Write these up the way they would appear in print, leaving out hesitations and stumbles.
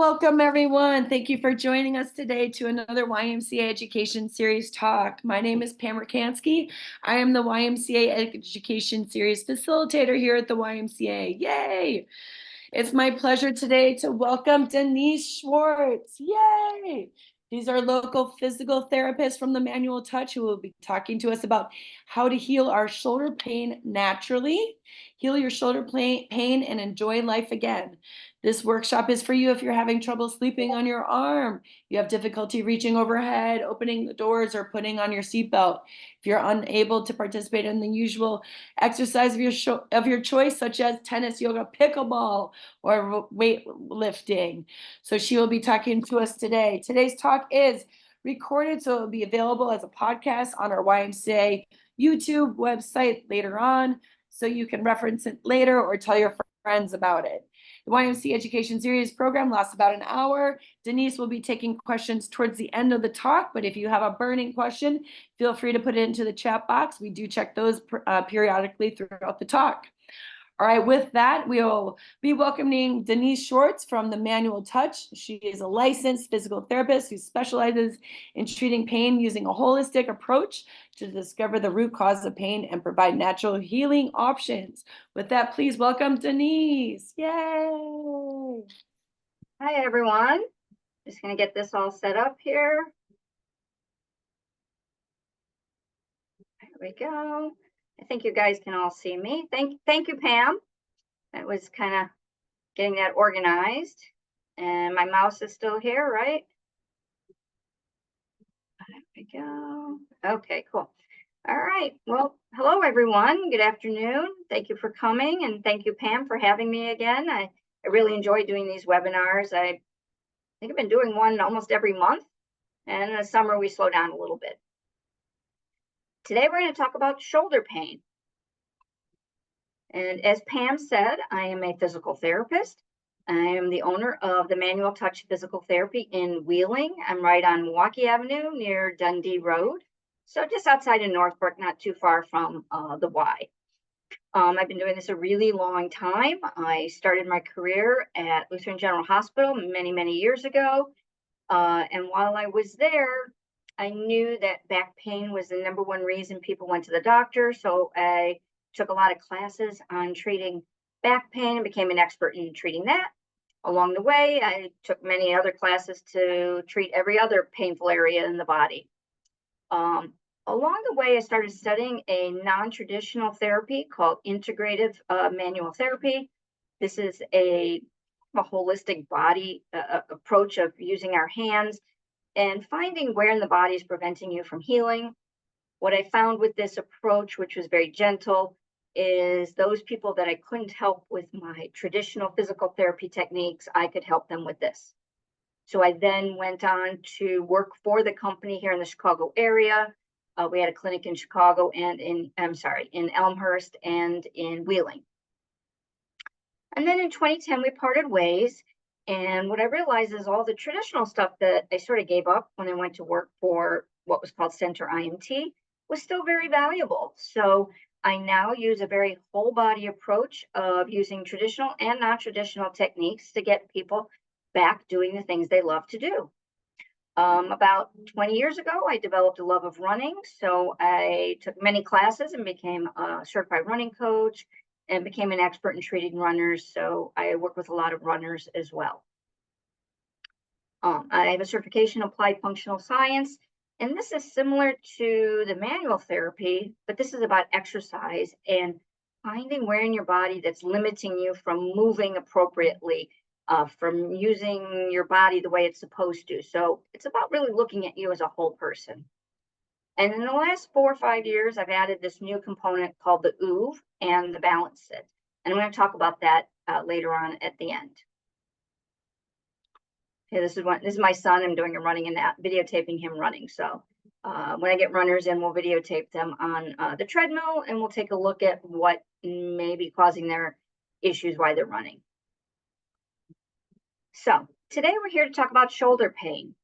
Welcome, everyone. Thank you for joining us today to another YMCA Education Series talk. My name is Pam Rakansky. I am the YMCA Education Series facilitator here at the YMCA. Yay! It's my pleasure today to welcome Denise Schwartz. Yay! These are local physical therapists from the Manual Touch who will be talking to us about how to heal our shoulder pain naturally, heal your shoulder pain, and enjoy life again. This workshop is for you if you're having trouble sleeping on your arm, you have difficulty reaching overhead, opening the doors, or putting on your seatbelt. If you're unable to participate in the usual exercise of your choice, such as tennis, yoga, pickleball, or weightlifting. So she will be talking to us today. Today's talk is recorded, so it will be available as a podcast on our YMCA YouTube website later on, so you can reference it later or tell your friends about it. The YMCA Education Series program lasts about an hour. Denise will be taking questions towards the end of the talk, but if you have a burning question, feel free to put it into the chat box. We do check those periodically throughout the talk. All right, with that, we'll be welcoming Denise Schwartz from the Manual Touch. She is a licensed physical therapist who specializes in treating pain using a holistic approach to discover the root cause of pain and provide natural healing options. With that, please welcome Denise. Yay! Hi, everyone. Just going to get this all set up here. There we go. I think you guys can all see me. Thank you, Pam. That was kind of getting that organized. And my mouse is still here, right? There we go. Okay, cool. All right. Well, hello, everyone. Good afternoon. Thank you for coming. And thank you, Pam, for having me again. I really enjoy doing these webinars. I think I've been doing one almost every month. And in the summer, we slow down a little bit. Today, we're going to talk about shoulder pain. And as Pam said, I am a physical therapist. I am the owner of the Manual Touch Physical Therapy in Wheeling. I'm right on Milwaukee Avenue near Dundee Road. So just outside of Northbrook, not too far from the Y. I've been doing this a really long time. I started my career at Lutheran General Hospital many, many years ago. And while I was there, I knew that back pain was the #1 reason people went to the doctor. So I took a lot of classes on treating back pain and became an expert in treating that. Along the way, I took many other classes to treat every other painful area in the body. Along the way, I started studying a non-traditional therapy called integrative manual therapy. This is a holistic body approach of using our hands and finding where in the body is preventing you from healing. What I found with this approach, which was very gentle, is those people that I couldn't help with my traditional physical therapy techniques, I could help them with this. So I then went on to work for the company here in the Chicago area. We had a clinic in Chicago and in Elmhurst and in Wheeling. And then in 2010, we parted ways. And what I realized is all the traditional stuff that I sort of gave up when I went to work for what was called Center IMT was still very valuable. So I now use a very whole body approach of using traditional and non-traditional techniques to get people back doing the things they love to do. About 20 years ago, I developed a love of running. So I took many classes and became a certified running coach and became an expert in treating runners. So I work with a lot of runners as well. I have a certification in applied functional science, and this is similar to the manual therapy, but this is about exercise and finding where in your body that's limiting you from moving appropriately, from using your body the way it's supposed to. So it's about really looking at you as a whole person. And in the last 4 or 5 years, I've added this new component called the OOV and the balance sit. And I'm going to talk about that later on at the end. Okay, this is my son. I'm doing a running in that, videotaping him running. So when I get runners in, we'll videotape them on the treadmill, and we'll take a look at what may be causing their issues while they're running. So today we're here to talk about shoulder pain.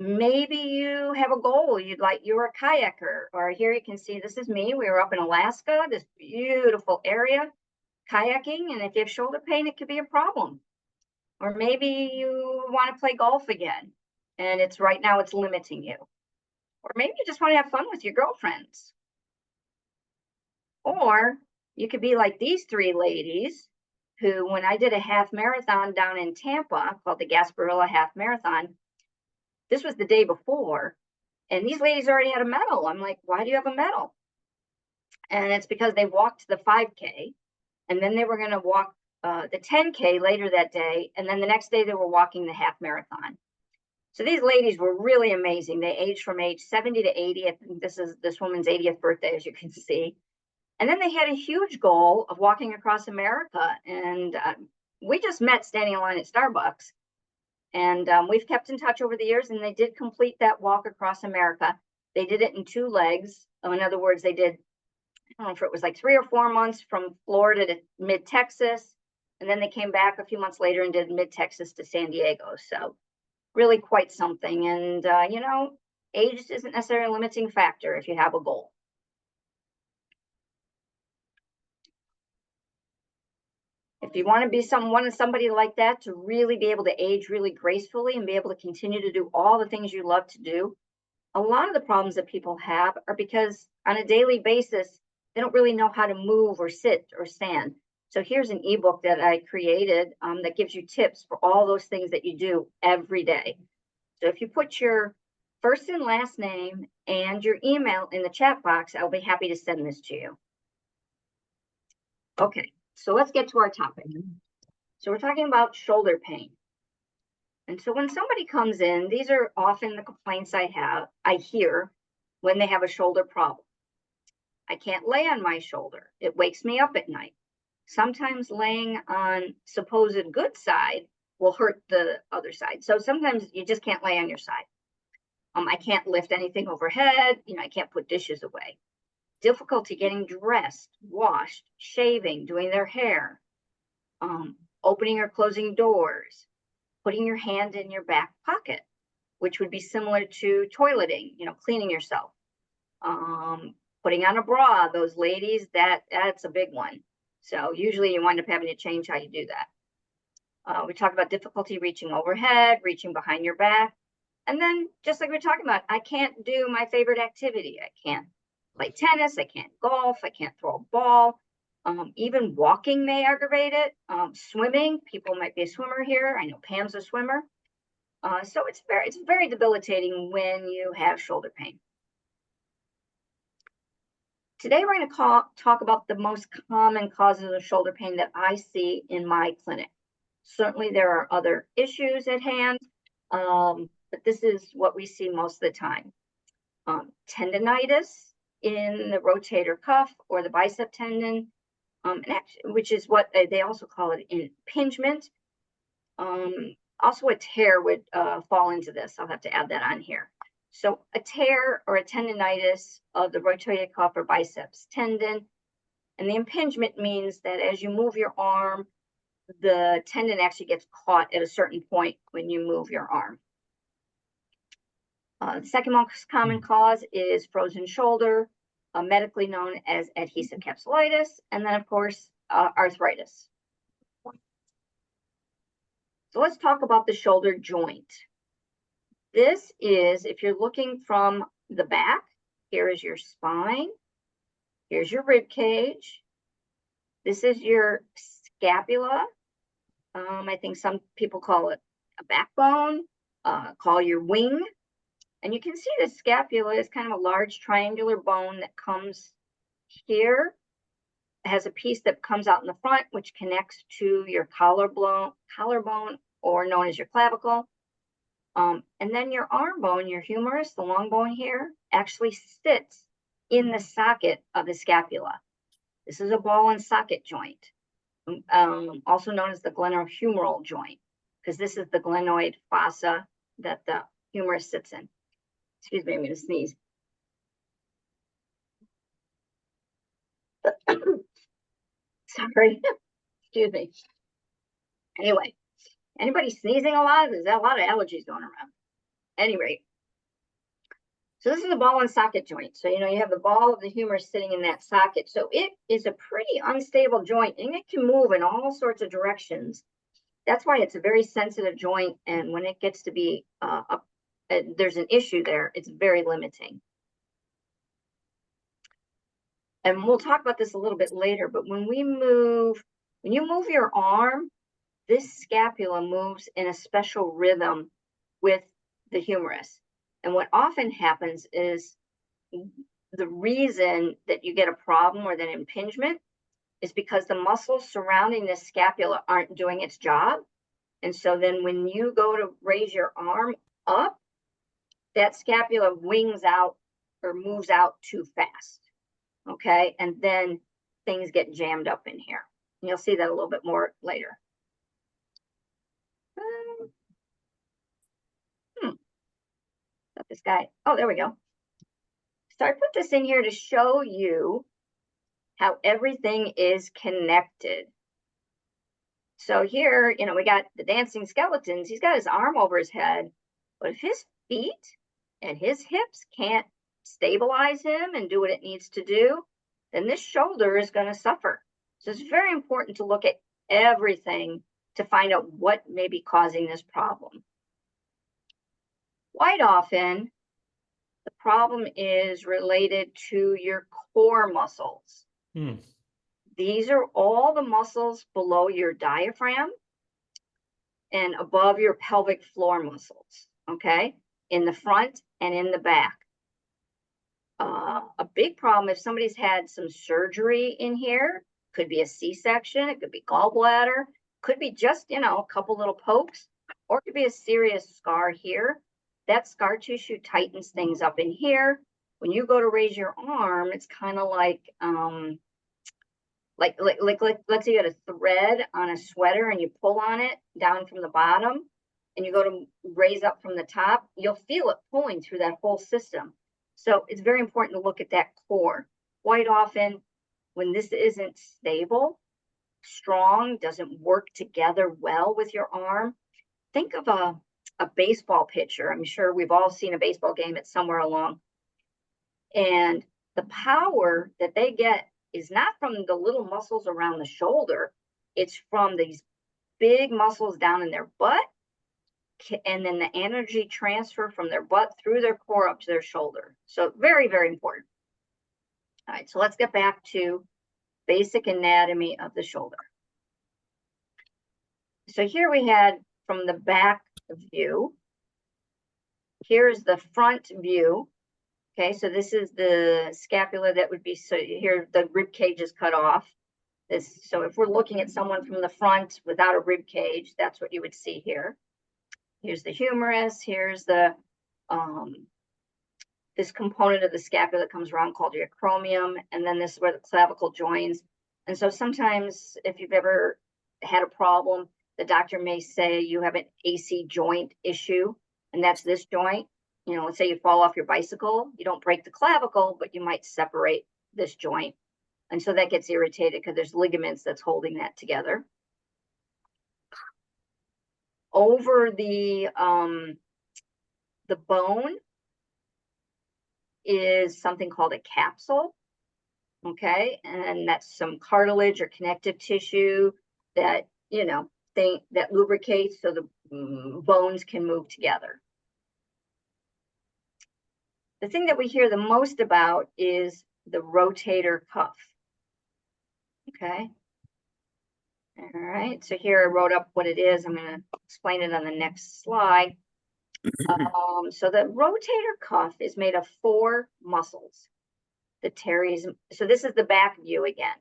Maybe you have a goal, you're a kayaker, or here you can see, this is me. We were up in Alaska, this beautiful area, kayaking, and if you have shoulder pain, it could be a problem. Or maybe you want to play golf again, and right now it's limiting you. Or maybe you just want to have fun with your girlfriends. Or you could be like these three ladies who, when I did a half marathon down in Tampa called the Gasparilla Half Marathon, this was the day before, and these ladies already had a medal. I'm like, why do you have a medal? And it's because they walked the 5K, and then they were going to walk the 10K later that day, and then the next day they were walking the half marathon. So these ladies were really amazing. They aged from age 70 to 80. I think this is this woman's 80th birthday, as you can see. And then they had a huge goal of walking across America. And we just met standing in line at Starbucks. And we've kept in touch over the years, and they did complete that walk across America. They did it in 2 legs. In other words, they did, I don't know if it was like 3 or 4 months from Florida to mid-Texas. And then they came back a few months later and did mid-Texas to San Diego. So really quite something. And, you know, age isn't necessarily a limiting factor if you have a goal. If you want to be somebody like that, to really be able to age really gracefully and be able to continue to do all the things you love to do, a lot of the problems that people have are because on a daily basis, they don't really know how to move or sit or stand. So here's an ebook that I created that gives you tips for all those things that you do every day. So if you put your first and last name and your email in the chat box, I'll be happy to send this to you. Okay, so let's get to our topic. So we're talking about shoulder pain. And so when somebody comes in, these are often the complaints I hear when they have a shoulder problem. I can't lay on my shoulder. It wakes me up at night. Sometimes laying on supposed good side will hurt the other side. So sometimes you just can't lay on your side. I can't lift anything overhead. You know, I can't put dishes away. Difficulty getting dressed, washed, shaving, doing their hair, opening or closing doors, putting your hand in your back pocket, which would be similar to toileting, you know, cleaning yourself. Putting on a bra, those ladies, that's a big one. So usually you wind up having to change how you do that. We talk about difficulty reaching overhead, reaching behind your back. And then just like we're talking about, I can't do my favorite activity. I can't play tennis. I can't golf. I can't throw a ball. Even walking may aggravate it. Swimming, people might be a swimmer here. I know Pam's a swimmer. So it's very debilitating when you have shoulder pain. Today, we're going to talk about the most common causes of shoulder pain that I see in my clinic. Certainly, there are other issues at hand, but this is what we see most of the time. Tendinitis in the rotator cuff or the bicep tendon, which is what they also call it impingement. Also, a tear would fall into this. I'll have to add that on here. So a tear or a tendinitis of the rotator cuff or biceps tendon, and the impingement means that as you move your arm, the tendon actually gets caught at a certain point when you move your arm. The second most common cause is frozen shoulder, medically known as adhesive capsulitis, and then of course, arthritis. So let's talk about the shoulder joint. This is, if you're looking from the back, here is your spine, here's your rib cage, this is your scapula. I think some people call it a backbone, call your wing. And you can see the scapula is kind of a large triangular bone that comes here. It has a piece that comes out in the front, which connects to your collarbone, or known as your clavicle. And then your arm bone, your humerus, the long bone here, actually sits in the socket of the scapula. This is a ball and socket joint, also known as the glenohumeral joint, because this is the glenoid fossa that the humerus sits in. Excuse me, I'm going to sneeze. Sorry. Excuse me. Anyway, anybody sneezing a lot? There's a lot of allergies going around. At any rate, so this is the ball and socket joint. So, you know, you have the ball of the humerus sitting in that socket. So it is a pretty unstable joint, and it can move in all sorts of directions That's why it's a very sensitive joint, and when it gets to be there's an issue there, it's very limiting. And we'll talk about this a little bit later, but when you move your arm, this scapula moves in a special rhythm with the humerus. And what often happens is the reason that you get a problem or that impingement is because the muscles surrounding this scapula aren't doing its job. And so then when you go to raise your arm up, that scapula wings out or moves out too fast. Okay, and then things get jammed up in here. And you'll see that a little bit more later. Got this guy. Oh, there we go. So I put this in here to show you how everything is connected. So here, we got the dancing skeletons. He's got his arm over his head, but if his feet and his hips can't stabilize him and do what it needs to do, then this shoulder is going to suffer. So it's very important to look at everything to find out what may be causing this problem. Quite often, the problem is related to your core muscles. These are all the muscles below your diaphragm and above your pelvic floor muscles, okay? In the front and in the back. A big problem if somebody's had some surgery in here, could be a C-section, it could be gallbladder, could be just, a couple little pokes, or it could be a serious scar here. That scar tissue tightens things up in here. When you go to raise your arm, it's kind of like let's say you had a thread on a sweater and you pull on it down from the bottom and you go to raise up from the top, you'll feel it pulling through that whole system. So it's very important to look at that core. Quite often, when this isn't stable, strong, doesn't work together well with your arm, think of a baseball pitcher. I'm sure we've all seen a baseball game at somewhere along. And the power that they get is not from the little muscles around the shoulder. It's from these big muscles down in their butt, and then the energy transfer from their butt through their core up to their shoulder. So very, very important. All right, so let's get back to basic anatomy of the shoulder. So here we had from the back view. Here's the front view. Okay, so this is the scapula that would be, so here the rib cage is cut off. So if we're looking at someone from the front without a rib cage, that's what you would see here. Here's the humerus, here's the this component of the scapula that comes around called your acromion, and then this is where the clavicle joins. And so sometimes if you've ever had a problem, the doctor may say you have an AC joint issue, and that's this joint. Let's say you fall off your bicycle, you don't break the clavicle, but you might separate this joint. And so that gets irritated because there's ligaments that's holding that together. Over the bone is something called a capsule. Okay, and that's some cartilage or connective tissue that, that lubricates so the bones can move together. The thing that we hear the most about is the rotator cuff. Okay. All right. So here I wrote up what it is. I'm going to explain it on the next slide. So the rotator cuff is made of 4 muscles. The teres. So this is the back view again.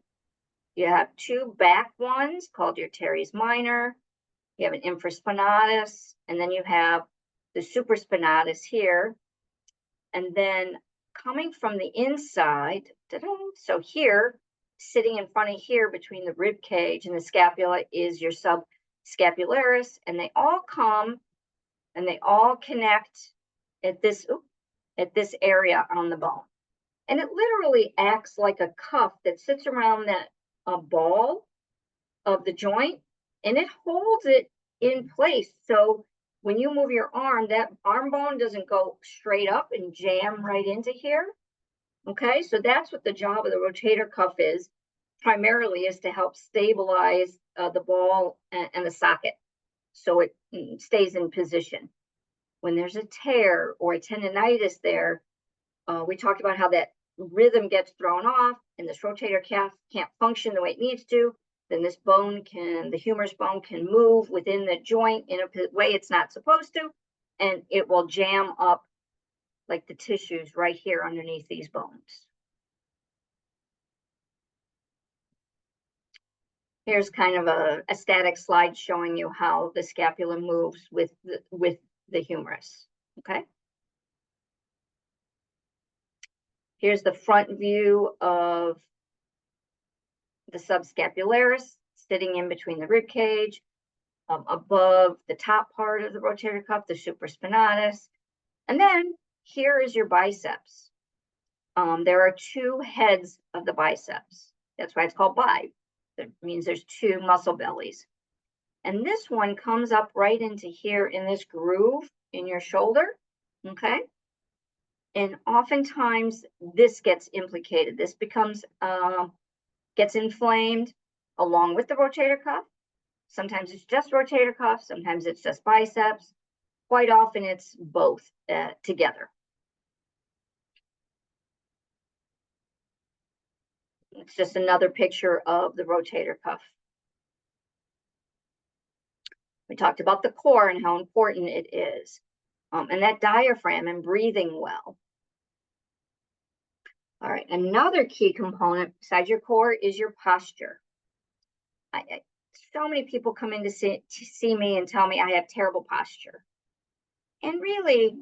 You have 2 back ones called your teres minor. You have an infraspinatus, and then you have the supraspinatus here. And then coming from the inside, so here, sitting in front of here between the rib cage and the scapula is your subscapularis, and they all come and they all connect at this area on the bone. And it literally acts like a cuff that sits around that ball of the joint, and it holds it in place. So when you move your arm, that arm bone doesn't go straight up and jam right into here. Okay, so that's what the job of the rotator cuff is, primarily is to help stabilize the ball and the socket. so it stays in position. When there's a tear or a tendonitis there, we talked about how that rhythm gets thrown off and this rotator cuff can't function the way it needs to. Then this bone the humerus bone can move within the joint in a way it's not supposed to, and it will jam up like the tissues right here underneath these bones. Here's kind of a static slide showing you how the scapula moves with the humerus, okay? Here's the front view of the subscapularis sitting in between the rib cage, above the top part of the rotator cuff, the supraspinatus. And then here is your biceps. There are two heads of the biceps. That's why it's called bi. That means there's two muscle bellies. And this one comes up right into here in this groove in your shoulder, okay? And oftentimes this gets implicated. This becomes, gets inflamed along with the rotator cuff. Sometimes it's just rotator cuff, sometimes it's just biceps. Quite often it's both together. It's just another picture of the rotator cuff. We talked about the core and how important it is, and that diaphragm and breathing well. All right, another key component besides your core is your posture. So many people come in to see me and tell me I have terrible posture. And really,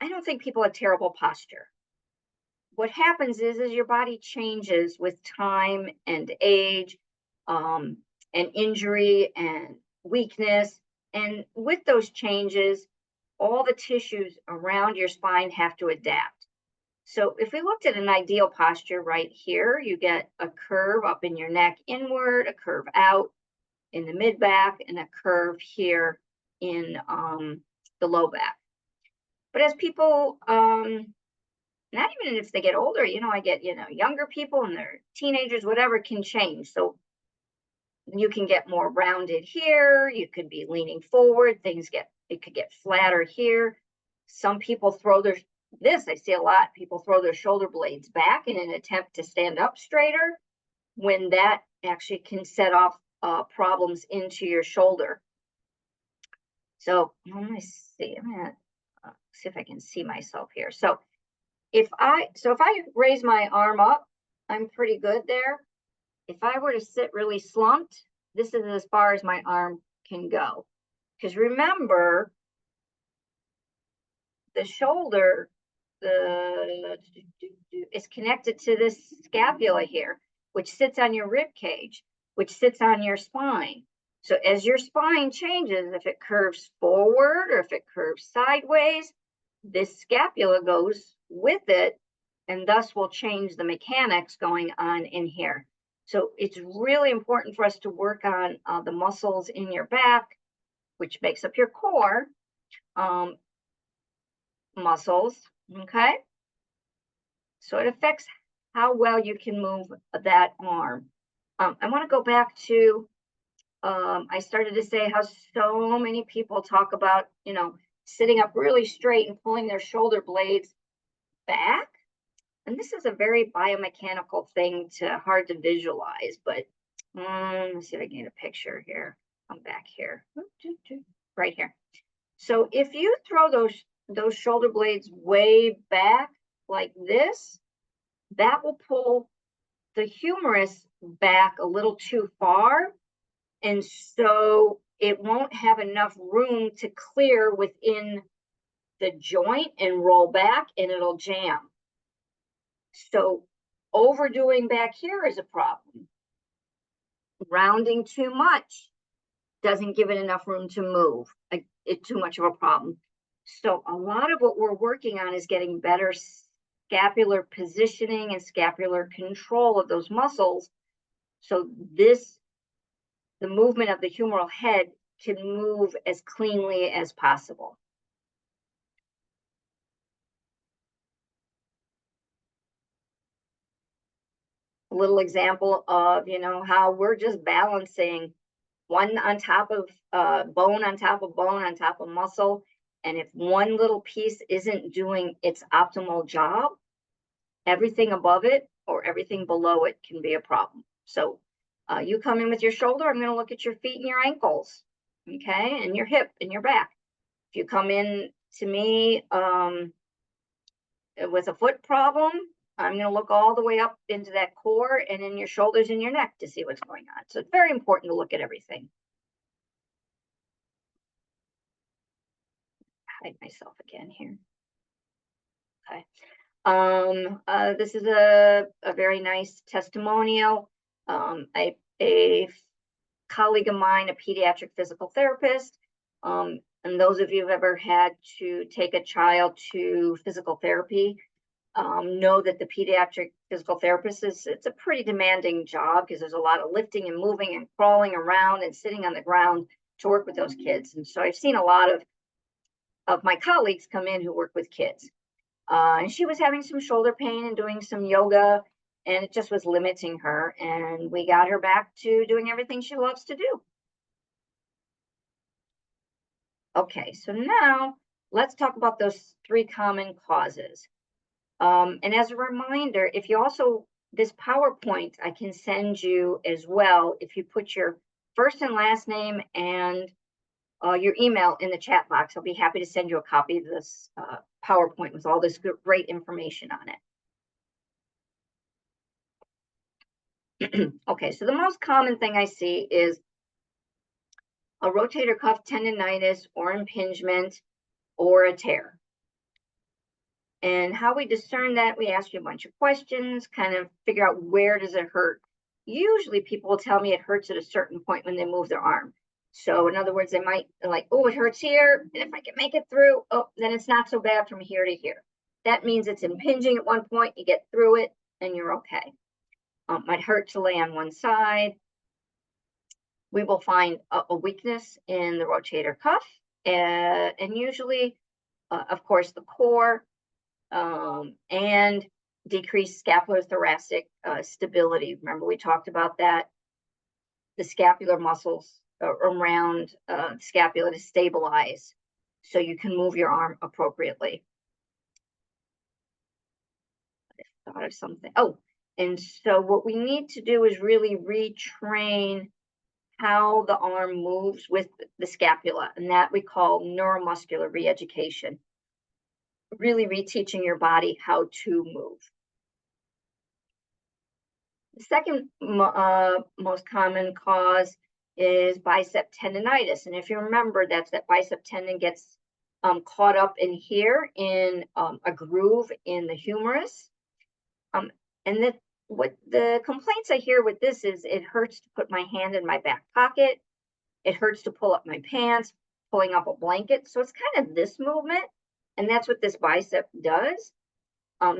I don't think people have terrible posture. What happens is your body changes with time and age, and injury and weakness. And with those changes, all the tissues around your spine have to adapt. So if we looked at an ideal posture right here, you get a curve up in your neck inward, a curve out in the mid back, and a curve here in the low back. But as people, not even if they get older, I get, younger people and they're teenagers, whatever, can change. So you can get more rounded here. You could be leaning forward. It could get flatter here. Some people throw I see a lot, people throw their shoulder blades back in an attempt to stand up straighter, when that actually can set off problems into your shoulder. So let me see, I'm gonna see if I can see myself here. So if I raise my arm up, I'm pretty good there. If I were to sit really slumped, this is as far as my arm can go. Because remember, the shoulder is connected to this scapula here, which sits on your rib cage, which sits on your spine. So as your spine changes, if it curves forward or if it curves sideways, this scapula goes with it, and thus will change the mechanics going on in here. So it's really important for us to work on the muscles in your back, which makes up your core muscles, okay? So it affects how well you can move that arm. I want to go back to, I started to say how so many people talk about, sitting up really straight and pulling their shoulder blades back. And this is a very biomechanical thing, hard to visualize, but let's see if I can get a picture here. I'm back here, right here. So if you throw those shoulder blades way back like this, that will pull the humerus back a little too far. And so it won't have enough room to clear within the joint and roll back, and it'll jam. So overdoing back here is a problem. Rounding too much doesn't give it enough room to move. It's too much of a problem. So a lot of what we're working on is getting better scapular positioning and scapular control of those muscles. So the movement of the humeral head can move as cleanly as possible. A little example of, how we're just balancing one on top of bone on top of bone on top of muscle. And if one little piece isn't doing its optimal job, everything above it or everything below it can be a problem. So you come in with your shoulder, I'm going to look at your feet and your ankles, okay, and your hip and your back. If you come in to me with a foot problem, I'm going to look all the way up into that core and in your shoulders and your neck to see what's going on. So it's very important to look at everything. Hide myself again here. Okay. This is a very nice testimonial. A colleague of mine, a pediatric physical therapist, and those of you who've ever had to take a child to physical therapy know that the pediatric physical therapist it's a pretty demanding job because there's a lot of lifting and moving and crawling around and sitting on the ground to work with those kids. And so I've seen a lot of my colleagues come in who work with kids. And she was having some shoulder pain and doing some yoga, and it just was limiting her. And we got her back to doing everything she loves to do. Okay, so now let's talk about those 3 common causes. And as a reminder, if you also, this PowerPoint I can send you as well if you put your first and last name and your email in the chat box. I'll be happy to send you a copy of this PowerPoint with all this great information on it. Okay, so the most common thing I see is a rotator cuff tendonitis or impingement or a tear. And how we discern that, we ask you a bunch of questions, kind of figure out where does it hurt. Usually people will tell me it hurts at a certain point when they move their arm. So in other words, they might like, oh, it hurts here. And if I can make it through, oh, then it's not so bad from here to here. That means it's impinging at one point, you get through it and you're okay. Might hurt to lay on one side. We will find a weakness in the rotator cuff and usually, of course, the core and decreased scapulothoracic stability. Remember, we talked about that. The scapular muscles around scapula to stabilize so you can move your arm appropriately. I thought of something. Oh, and so what we need to do is really retrain how the arm moves with the scapula, and that we call neuromuscular re-education. Really reteaching your body how to move. The second most common cause is bicep tendonitis. And if you remember, that's that bicep tendon gets caught up in here in a groove in the humerus. And that what the complaints I hear with this is it hurts to put my hand in my back pocket. It hurts to pull up my pants, pulling up a blanket. So it's kind of this movement. And that's what this bicep does.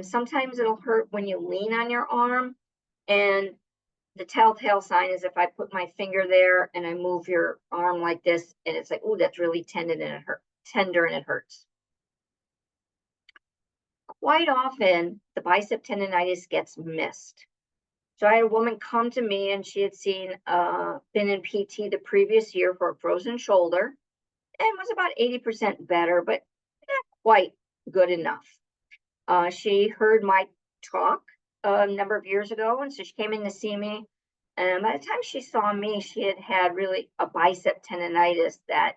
Sometimes it'll hurt when you lean on your arm. And the telltale sign is if I put my finger there and I move your arm like this, and it's like, oh, that's really tender and it hurts. Quite often, the bicep tendonitis gets missed. So I had a woman come to me and she had been in PT the previous year for a frozen shoulder and was about 80% better, but not quite good enough. She heard my talk a number of years ago, and so she came in to see me. And by the time she saw me, she had had really a bicep tendonitis that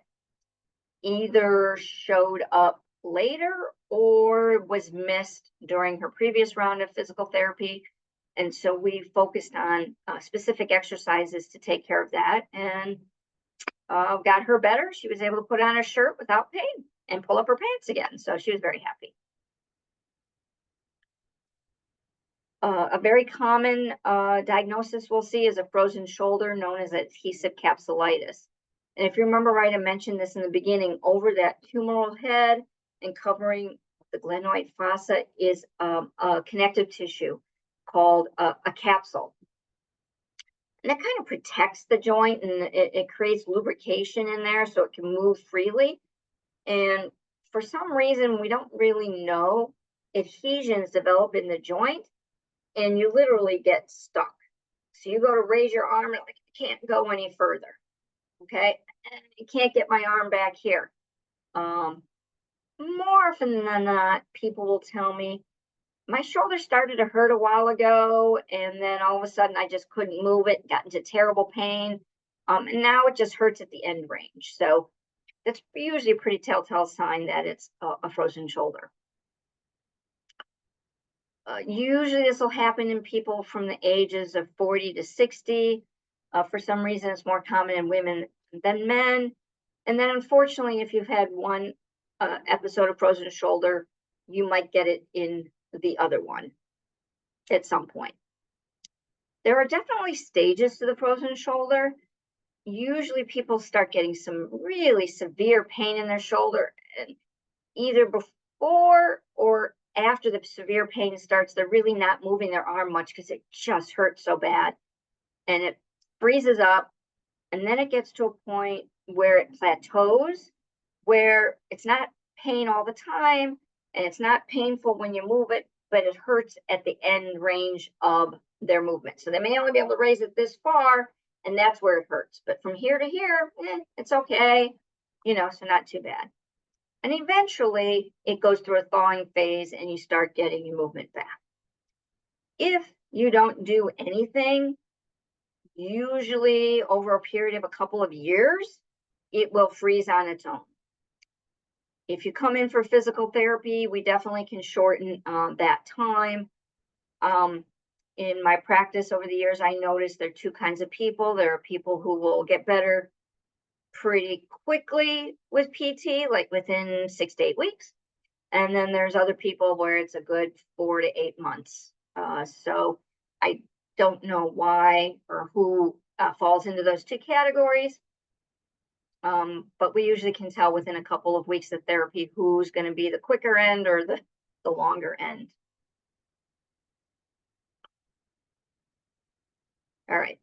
either showed up later or was missed during her previous round of physical therapy. And so we focused on specific exercises to take care of that and got her better. She was able to put on a shirt without pain and pull up her pants again. So she was very happy. A very common diagnosis we'll see is a frozen shoulder known as adhesive capsulitis. And if you remember right, I mentioned this in the beginning, over that humeral head and covering the glenoid fossa is a connective tissue called a capsule. And it kind of protects the joint and it creates lubrication in there so it can move freely. And for some reason, we don't really know, adhesions develop in the joint and you literally get stuck. So you go to raise your arm and like, you can't go any further. Okay. And I can't get my arm back here. More often than not, people will tell me, my shoulder started to hurt a while ago, and then all of a sudden I just couldn't move it, got into terrible pain. And now it just hurts at the end range. So that's usually a pretty telltale sign that it's a frozen shoulder. Usually this will happen in people from the ages of 40 to 60. For some reason, it's more common in women than men. And then unfortunately, if you've had one episode of frozen shoulder, you might get it in the other one at some point. There are definitely stages to the frozen shoulder. Usually people start getting some really severe pain in their shoulder, and either before or after the severe pain starts, they're really not moving their arm much because it just hurts so bad. And it freezes up, and then it gets to a point where it plateaus, where it's not pain all the time, and it's not painful when you move it, but it hurts at the end range of their movement. So they may only be able to raise it this far, and that's where it hurts. But from here to here, it's okay, so not too bad. And eventually it goes through a thawing phase and you start getting your movement back. If you don't do anything, usually over a period of a couple of years, it will freeze on its own. If you come in for physical therapy, we definitely can shorten that time. In my practice over the years, I noticed there are two kinds of people. There are people who will get better pretty quickly with PT, like within 6 to 8 weeks. And then there's other people where it's a good 4 to 8 months. So I don't know why or who falls into those two categories. But we usually can tell within a couple of weeks of therapy who's going to be the quicker end or the longer end. All right.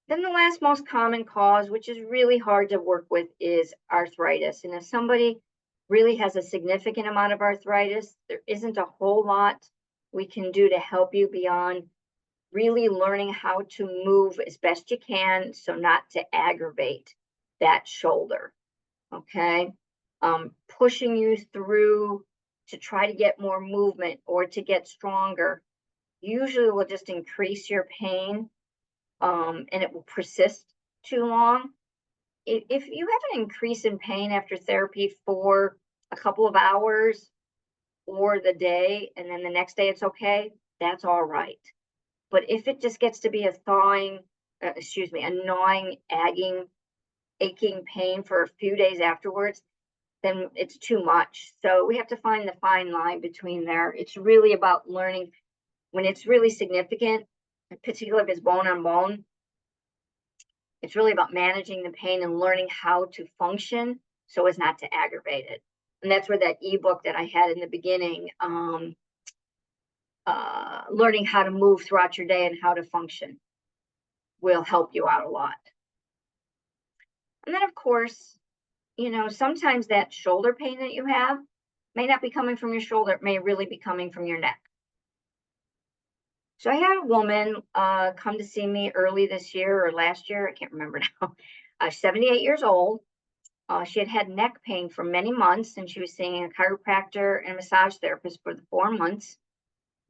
Then the last most common cause, which is really hard to work with, is arthritis. And if somebody really has a significant amount of arthritis, there isn't a whole lot we can do to help you beyond really learning how to move as best you can so not to aggravate that shoulder. Okay. Pushing you through to try to get more movement or to get stronger usually will just increase your pain. And it will persist too long. If you have an increase in pain after therapy for a couple of hours or the day, and then the next day it's okay, that's all right. But if it just gets to be a gnawing, aching pain for a few days afterwards, then it's too much. So we have to find the fine line between there. It's really about learning when it's really significant, particularly if it's bone on bone. It's really about managing the pain and learning how to function so as not to aggravate it. And that's where that ebook that I had in the beginning, learning how to move throughout your day and how to function, will help you out a lot. And then, of course, sometimes that shoulder pain that you have may not be coming from your shoulder. It may really be coming from your neck. So I had a woman come to see me early this year or last year. I can't remember now. 78 years old. She had had neck pain for many months, and she was seeing a chiropractor and a massage therapist for the 4 months.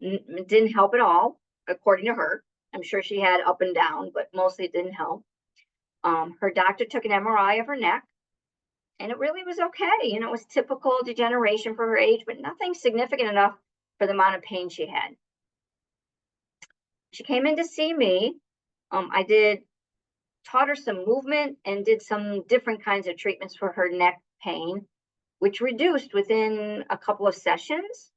It didn't help at all, according to her. I'm sure she had up and down, but mostly it didn't help. Her doctor took an MRI of her neck, and it really was okay. It was typical degeneration for her age, but nothing significant enough for the amount of pain she had. She came in to see me. I taught her some movement and did some different kinds of treatments for her neck pain, which reduced within a couple of sessions.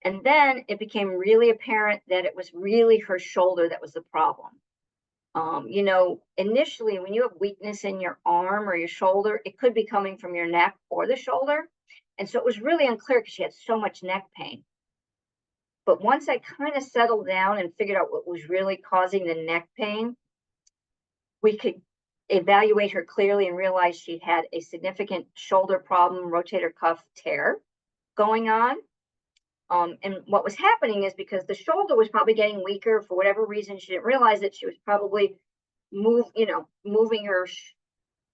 And then it became really apparent that it was really her shoulder that was the problem. Initially, when you have weakness in your arm or your shoulder, it could be coming from your neck or the shoulder. And so it was really unclear because she had so much neck pain. But once I kind of settled down and figured out what was really causing the neck pain, we could evaluate her clearly and realize she had a significant shoulder problem, rotator cuff tear going on. And what was happening is because the shoulder was probably getting weaker for whatever reason, she didn't realize that she was probably moving her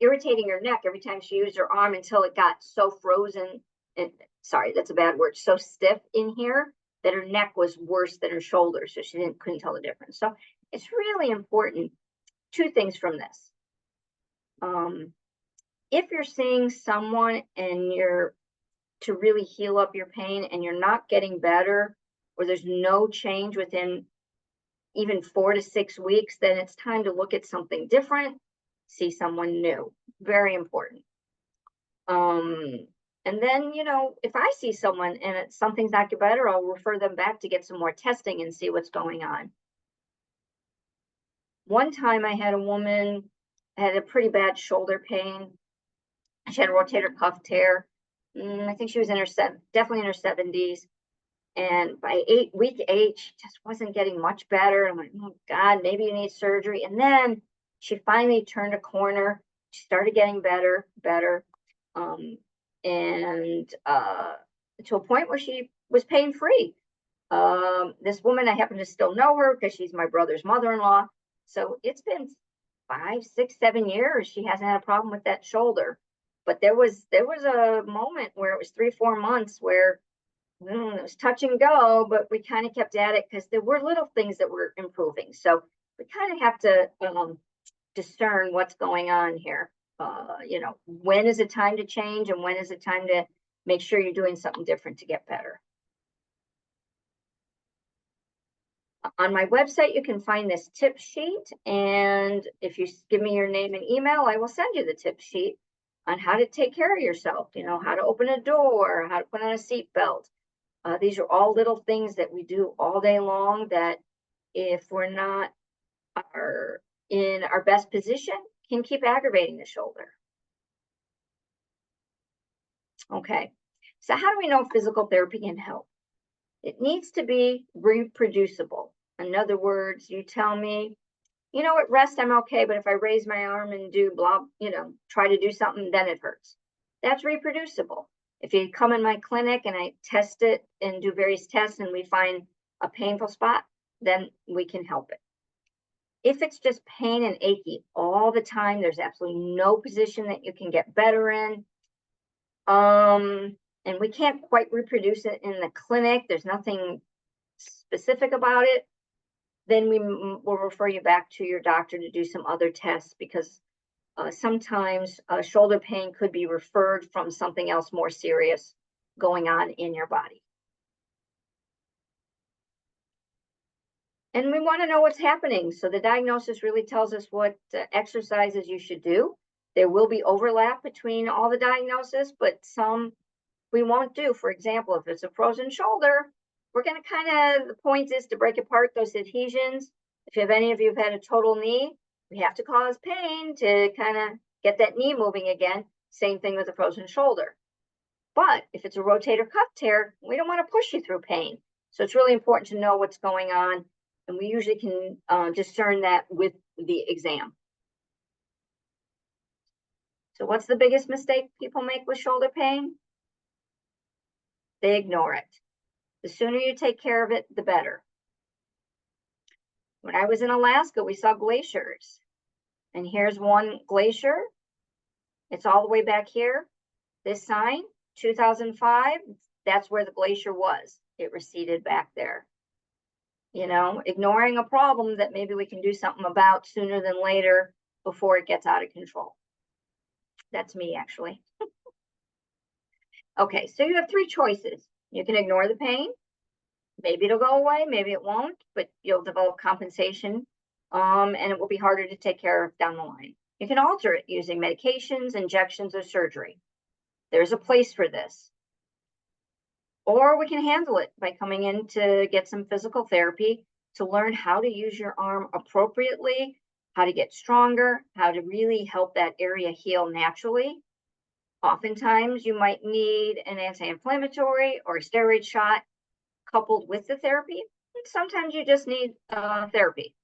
irritating her neck every time she used her arm until it got so frozen, and sorry, that's a bad word, so stiff in here that her neck was worse than her shoulder, so she couldn't tell the difference. So it's really important. Two things from this. If you're seeing someone and you're to really heal up your pain and you're not getting better, or there's no change within even 4 to 6 weeks, then it's time to look at something different, see someone new. Very important. And then, you know, if I see someone and something's not get better, I'll refer them back to get some more testing and see what's going on. One time I had a woman had a pretty bad shoulder pain. She had a rotator cuff tear. I think she was in her definitely in her 70s. And by week 8, she just wasn't getting much better. I'm like, oh God, maybe you need surgery. And then she finally turned a corner. She started getting better. And to a point where she was pain-free. This woman, I happen to still know her because she's my brother's mother-in-law. So it's been 5, 6, 7 years. She hasn't had a problem with that shoulder. But there was a moment where it was 3, 4 months where it was touch and go, but we kind of kept at it because there were little things that were improving. So we kind of have to discern what's going on here. You know, when is it time to change and when is it time to make sure you're doing something different to get better? On my website, you can find this tip sheet. And if you give me your name and email, I will send you the tip sheet on how to take care of yourself, you know, how to open a door, how to put on a seatbelt. These are all little things that we do all day long that if we're not in our best position, can keep aggravating the shoulder. Okay, so how do we know physical therapy can help? It needs to be reproducible. In other words, you tell me, you know, at rest, I'm okay, but if I raise my arm and do blah, you know, try to do something, then it hurts. That's reproducible. If you come in my clinic and I test it and do various tests and we find a painful spot, then we can help it. If it's just pain and achy all the time, there's absolutely no position that you can get better in. And we can't quite reproduce it in the clinic. There's nothing specific about it. Then we will refer you back to your doctor to do some other tests because sometimes shoulder pain could be referred from something else more serious going on in your body. And we want to know what's happening. So the diagnosis really tells us what exercises you should do. There will be overlap between all the diagnoses, but some we won't do. For example, if it's a frozen shoulder, we're going to the point is to break apart those adhesions. If any of you have had a total knee, we have to cause pain to kind of get that knee moving again. Same thing with a frozen shoulder. But if it's a rotator cuff tear, we don't want to push you through pain. So it's really important to know what's going on. And we usually can discern that with the exam. So what's the biggest mistake people make with shoulder pain? They ignore it. The sooner you take care of it, the better. When I was in Alaska, we saw glaciers. And here's one glacier. It's all the way back here. This sign, 2005, that's where the glacier was. It receded back there. You know, ignoring a problem that maybe we can do something about sooner than later before it gets out of control. That's me, actually. Okay, so you have 3 choices. You can ignore the pain. Maybe it'll go away, maybe it won't, but you'll develop compensation, and it will be harder to take care of down the line. You can alter it using medications, injections, or surgery. There's a place for this. Or we can handle it by coming in to get some physical therapy to learn how to use your arm appropriately, how to get stronger, how to really help that area heal naturally. Oftentimes, you might need an anti-inflammatory or a steroid shot coupled with the therapy. And sometimes you just need therapy.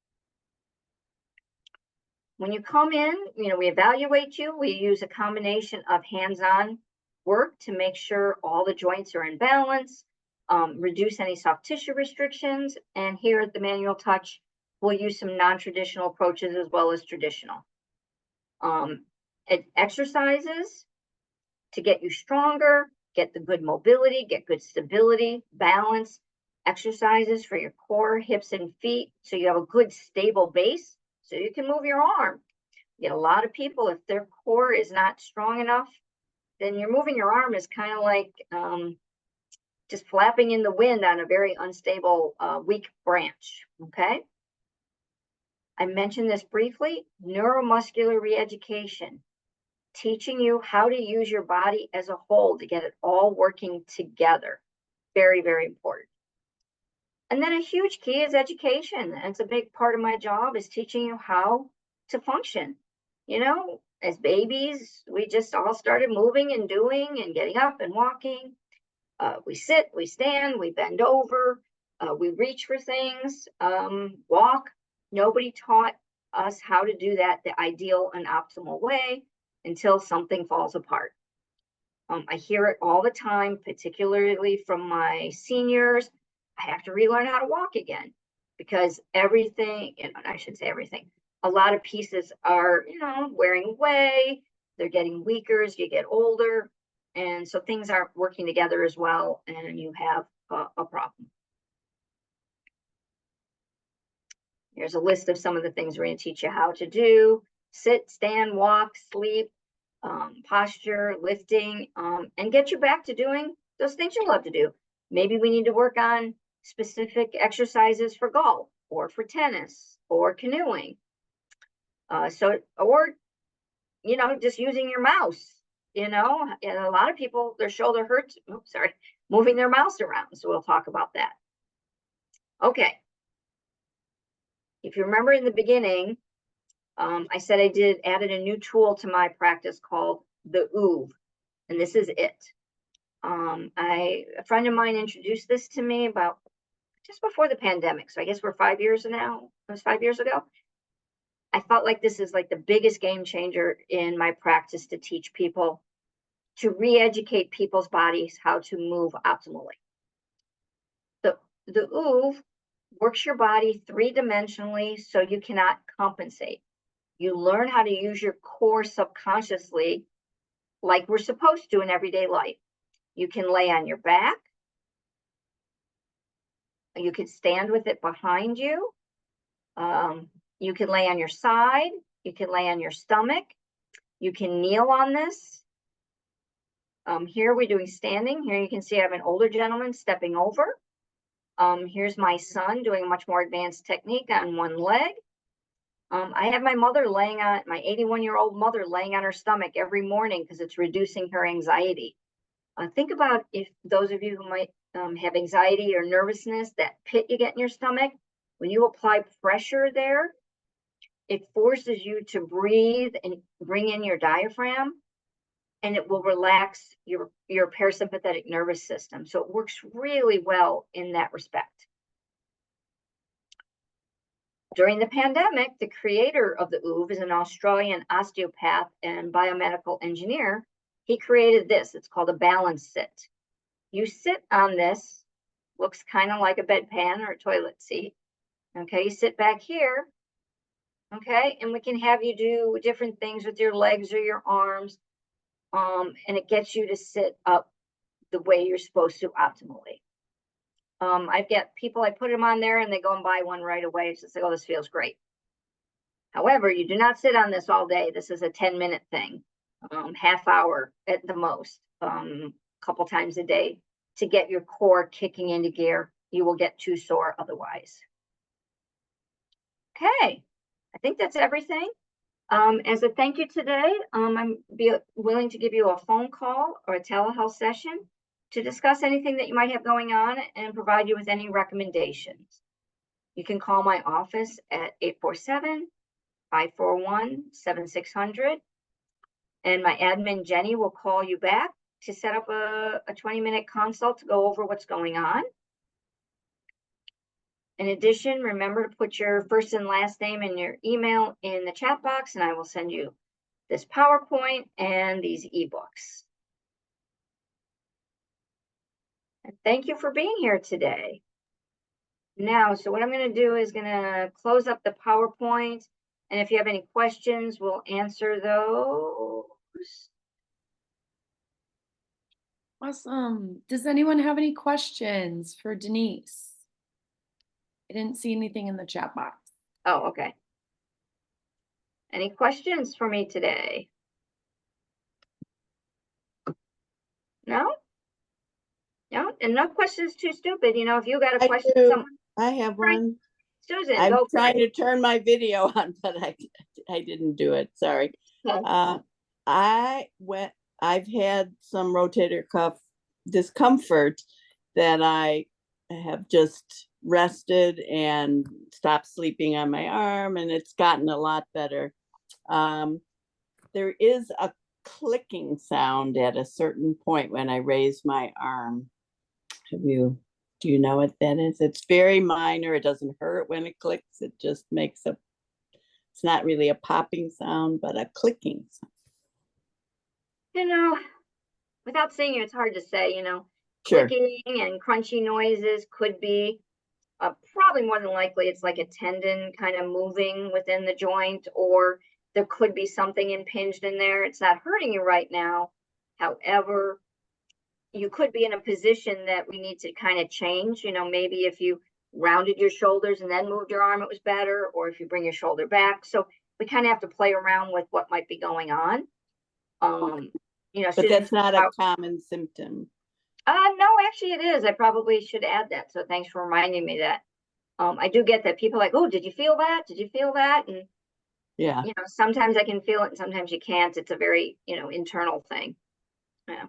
When you come in, you know, we evaluate you. We use a combination of hands-on work to make sure all the joints are in balance, reduce any soft tissue restrictions. And here at the Manual Touch, we'll use some non-traditional approaches as well as traditional. exercises to get you stronger, get the good mobility, get good stability, balance, exercises for your core, hips, and feet so you have a good stable base so you can move your arm. You get a lot of people, if their core is not strong enough, then you're moving your arm is kind of like just flapping in the wind on a very unstable, weak branch, okay? I mentioned this briefly, neuromuscular reeducation, teaching you how to use your body as a whole to get it all working together. Very, very important. And then a huge key is education. And it's a big part of my job is teaching you how to function. You know, as babies, we just all started moving and doing and getting up and walking. We sit, we stand, we bend over, we reach for things, walk. Nobody taught us how to do that the ideal and optimal way until something falls apart. I hear it all the time, particularly from my seniors. I have to relearn how to walk again because everything, and I should say everything, a lot of pieces are, wearing away. They're getting weaker as you get older. And so things aren't working together as well, and you have a problem. Here's a list of some of the things we're going to teach you how to do: sit, stand, walk, sleep, posture, lifting, and get you back to doing those things you love to do. Maybe we need to work on specific exercises for golf or for tennis or canoeing. Or just using your mouse. And a lot of people, their shoulder hurts, moving their mouse around. So we'll talk about that. Okay. If you remember in the beginning, I said I added a new tool to my practice called the OOV, and this is it. A friend of mine introduced this to me about just before the pandemic. So I guess we're 5 years now. It was 5 years ago. I felt like this is like the biggest game changer in my practice to teach people to re-educate people's bodies how to move optimally. The OOV works your body three-dimensionally so you cannot compensate. You learn how to use your core subconsciously like we're supposed to in everyday life. You can lay on your back. You can stand with it behind you. You can lay on your side. You can lay on your stomach. You can kneel on this. Here we're doing standing. Here you can see I have an older gentleman stepping over. Here's my son doing a much more advanced technique on one leg. I have my mother my 81-year-old mother laying on her stomach every morning because it's reducing her anxiety. Think about if those of you who might have anxiety or nervousness, that pit you get in your stomach, when you apply pressure there, it forces you to breathe and bring in your diaphragm, and it will relax your parasympathetic nervous system. So it works really well in that respect. During the pandemic, the creator of the OOV is an Australian osteopath and biomedical engineer. He created this. It's called a balance sit. You sit on this, looks kind of like a bedpan or a toilet seat. Okay, you sit back here. Okay, and we can have you do different things with your legs or your arms. And it gets you to sit up the way you're supposed to optimally. I've got people, I put them on there and they go and buy one right away. It's just like, oh, this feels great. However, you do not sit on this all day. This is a 10-minute thing, half hour at the most, a couple times a day to get your core kicking into gear. You will get too sore otherwise. Okay, I think that's everything. As a thank you today, I'm willing to give you a phone call or a telehealth session to discuss anything that you might have going on and provide you with any recommendations. You can call my office at 847-541-7600. And my admin, Jenny, will call you back to set up a 20-minute consult to go over what's going on. In addition, remember to put your first and last name and your email in the chat box, and I will send you this PowerPoint and these ebooks. And thank you for being here today. Now, so what I'm going to do is going to close up the PowerPoint And if you have any questions, we'll answer those. Awesome. Does anyone have any questions for Denise? I didn't see anything in the chat box. Oh, okay. Any questions for me today? No? No? And no questions too stupid. You know, if you got a I question, do. someone, I have right? one. Susan, I'm go for trying it. to turn my video on, but I didn't do it. Sorry. Okay. I've had some rotator cuff discomfort that I have just rested and stopped sleeping on my arm, and it's gotten a lot better. There is a clicking sound at a certain point when I raise my arm. Do you know what that is? It's very minor. It doesn't hurt when it clicks. It just makes it's not really a popping sound, but a clicking sound. You know, without saying it, it's hard to say, you know, Sure. clicking and crunchy noises could be probably more than likely it's like a tendon kind of moving within the joint, or there could be something impinged in there. It's not hurting you right now. However, you could be in a position that we need to kind of change. You know, maybe if you rounded your shoulders and then moved your arm, it was better, or if you bring your shoulder back. So we kind of have to play around with what might be going on. You know, But Susan, that's not a common symptom. no, actually it is. I probably should add that. So thanks for reminding me that. I do get that people are like, oh, did you feel that? Did you feel that? And Yeah. you know, sometimes I can feel it and sometimes you can't. It's a very, you know, internal thing. Yeah.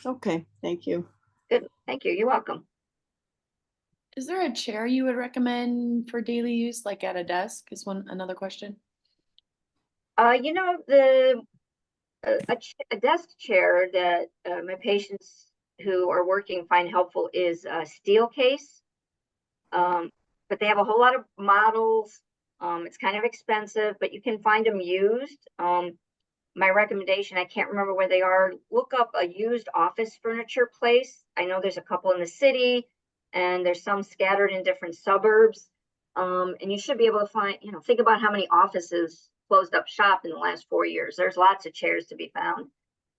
Okay. Thank you. Good. Thank you. You're welcome. Is there a chair you would recommend for daily use, like at a desk? Is another question. You know, a desk chair that my patients who are working find helpful is a steel case. But they have a whole lot of models. It's kind of expensive, but you can find them used. My recommendation, I can't remember where they are. Look up a used office furniture place. I know there's a couple in the city and there's some scattered in different suburbs. And you should be able to find, you know, think about how many offices closed up shop in the last 4 years. There's lots of chairs to be found.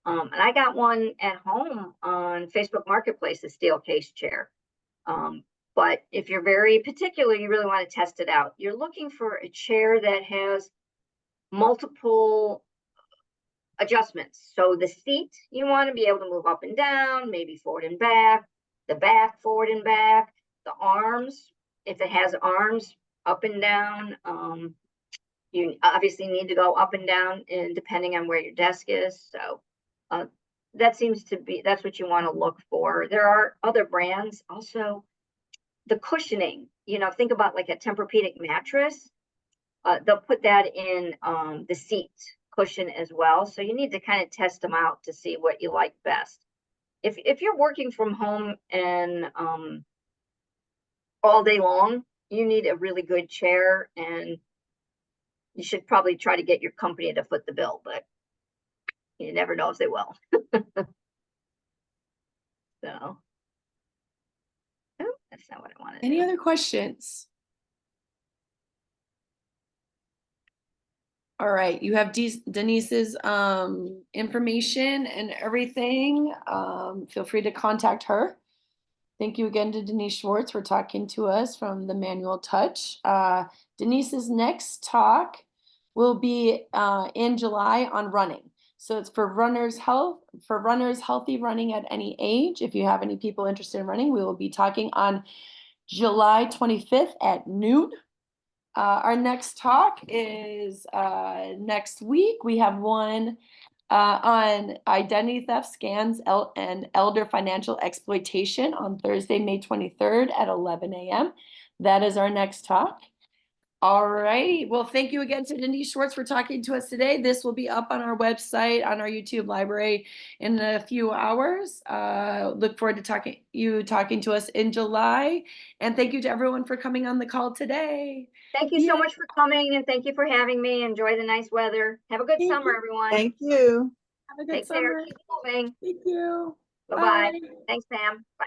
And I got one at home on Facebook Marketplace, a steel case chair. But if you're very particular, you really want to test it out. You're looking for a chair that has multiple adjustments. So the seat, you want to be able to move up and down, maybe forward and back, the back forward and back, the arms, if it has arms up and down. You obviously need to go up and down and depending on where your desk is. So that seems to be, that's what you want to look for. There are other brands also. The cushioning, you know, think about like a Tempur-Pedic mattress. They'll put that in the seat cushion as well. So you need to kind of test them out to see what you like best. If you're working from home and all day long, you need a really good chair, and you should probably try to get your company to foot the bill, but you never know if they will. So. Oh, that's not what I wanted. Any other questions? All right, you have Denise's information and everything. Feel free to contact her. Thank you again to Denise Schwartz for talking to us from the Manual Touch. Denise's next talk will be in July on running. So it's for runners healthy running at any age. If you have any people interested in running, we will be talking on July 25th at noon. Our next talk is next week. We have one on identity theft scams and elder financial exploitation on Thursday, May 23rd at 11 a.m. That is our next talk. All right. Well, thank you again to Denise Schwartz for talking to us today. This will be up on our website, on our YouTube library in a few hours. Look forward to talking to us in July. And thank you to everyone for coming on the call today. Thank you so much for coming, and thank you for having me. Enjoy the nice weather. Have a good summer, everyone. Thank you. Have a good Take summer. care. Keep moving. Thank you. Bye-bye. Thanks, Pam. Bye.